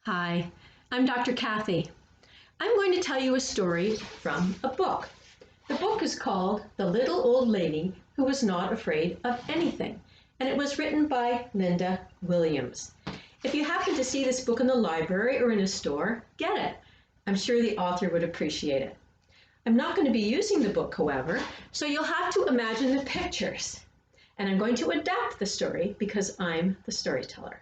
Hi, I'm Dr. Cathy. I'm going to tell you a story from a book. The book is called The Little Old Lady Who Was Not Afraid of Anything, and it was written by Linda Williams. If you happen to see this book in the library or in a store, get it. I'm sure the author would appreciate it. I'm not going to be using the book, however, so you'll have to imagine the pictures. And I'm going to adapt the story because I'm the storyteller.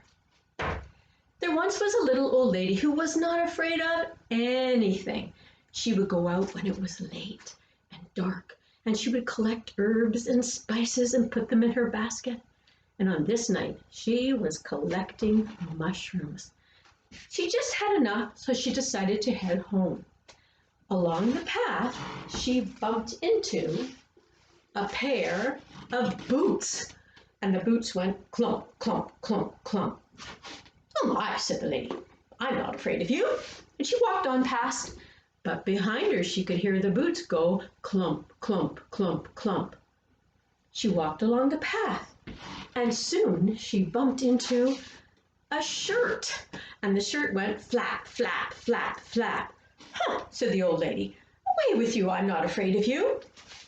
There once was a little old lady who was not afraid of anything. She would go out when it was late and dark, and she would collect herbs and spices and put them in her basket. And on this night, she was collecting mushrooms. She just had enough, so she decided to head home. Along the path, she bumped into a pair of boots, and the boots went clomp, clomp, clomp, clomp. "Oh my," said the lady, "I'm not afraid of you." And she walked on past, but behind her she could hear the boots go clump, clump, clump, clump. She walked along the path, and soon she bumped into a shirt, and the shirt went flap, flap, flap, flap. "Huh," said the old lady, "away with you, I'm not afraid of you."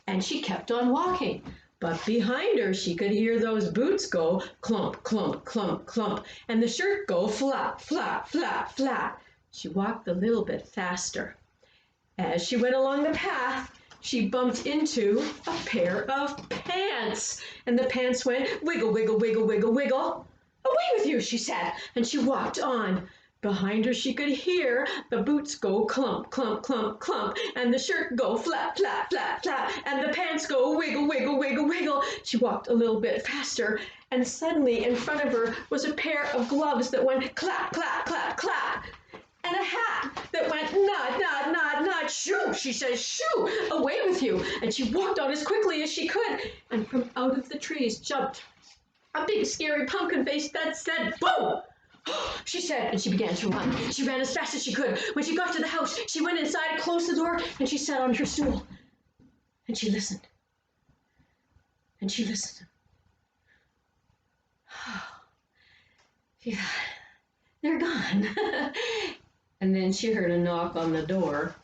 And she kept on walking. But behind her, she could hear those boots go clump, clump, clump, clump, and the shirt go flap, flap, flap, flap. She walked a little bit faster. As she went along the path, she bumped into a pair of pants, and the pants went wiggle, wiggle, wiggle, wiggle, wiggle. "Away with you," she said, and she walked on. Behind her, she could hear the boots go clump, clump, clump, clump, and the shirt go flap, flap, flap, flap, and the pants go wiggle, wiggle, wiggle, wiggle. She walked a little bit faster, and suddenly in front of her was a pair of gloves that went clap, clap, clap, clap, and a hat that went nod, nod, nod, nod, shoo, she says, shoo, away with you. And she walked on as quickly as she could, and from out of the trees jumped a big scary pumpkin face that said, "Boom!" She said, and she began to run. She ran as fast as she could. When she got to the house, she went inside, closed the door, and she sat on her stool. And she listened. And she listened. Yeah, they're gone. And then she heard a knock on the door.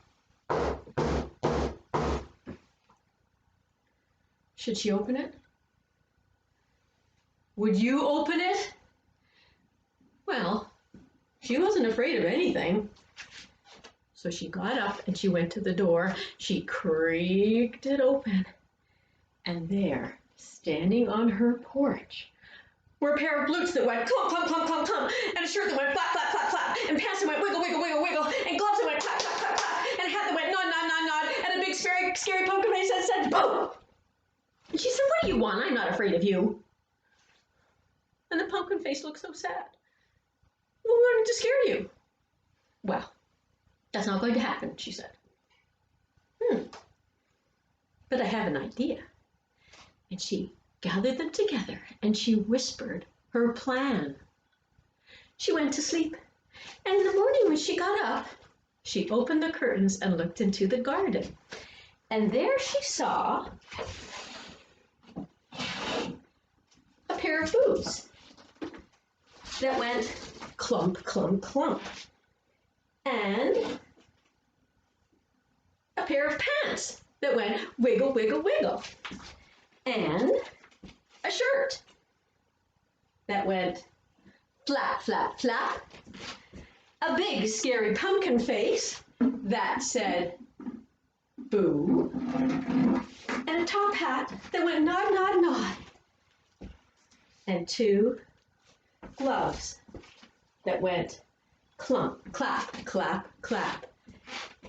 Should she open it? Would you open it? Well, she wasn't afraid of anything. So she got up and she went to the door. She creaked it open. And there, standing on her porch, were a pair of boots that went clump, clump, clump, clump, clump, and a shirt that went flap, flap, flap, flap, and pants that went wiggle, wiggle, wiggle, wiggle, and gloves that went clap, clap, clap, clap, and a hat that went nod, nod, nod, nod, and a big scary pumpkin face that said, "Boom!" And she said, "What do you want? I'm not afraid of you." And the pumpkin face looked so sad. "Well, we wanted to scare you." "Well, that's not going to happen," she said. But I have an idea." And she gathered them together and she whispered her plan. She went to sleep, and in the morning when she got up, she opened the curtains and looked into the garden. And there she saw a pair of boots that went clump, clump, clump, and a pair of pants that went wiggle, wiggle, wiggle, and a shirt that went flap, flap, flap, a big scary pumpkin face that said boo, and a top hat that went nod, nod, nod, and two gloves that went clump, clap, clap, clap.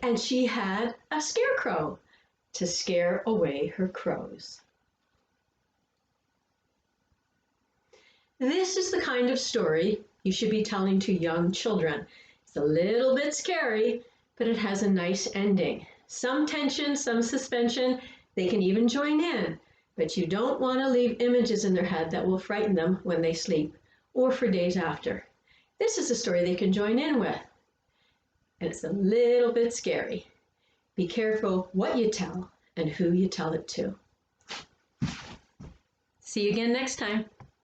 And she had a scarecrow to scare away her crows. This is the kind of story you should be telling to young children. It's a little bit scary, but it has a nice ending. Some tension, some suspension, they can even join in, but you don't want to leave images in their head that will frighten them when they sleep or for days after. This is a story they can join in with. And it's a little bit scary. Be careful what you tell and who you tell it to. See you again next time.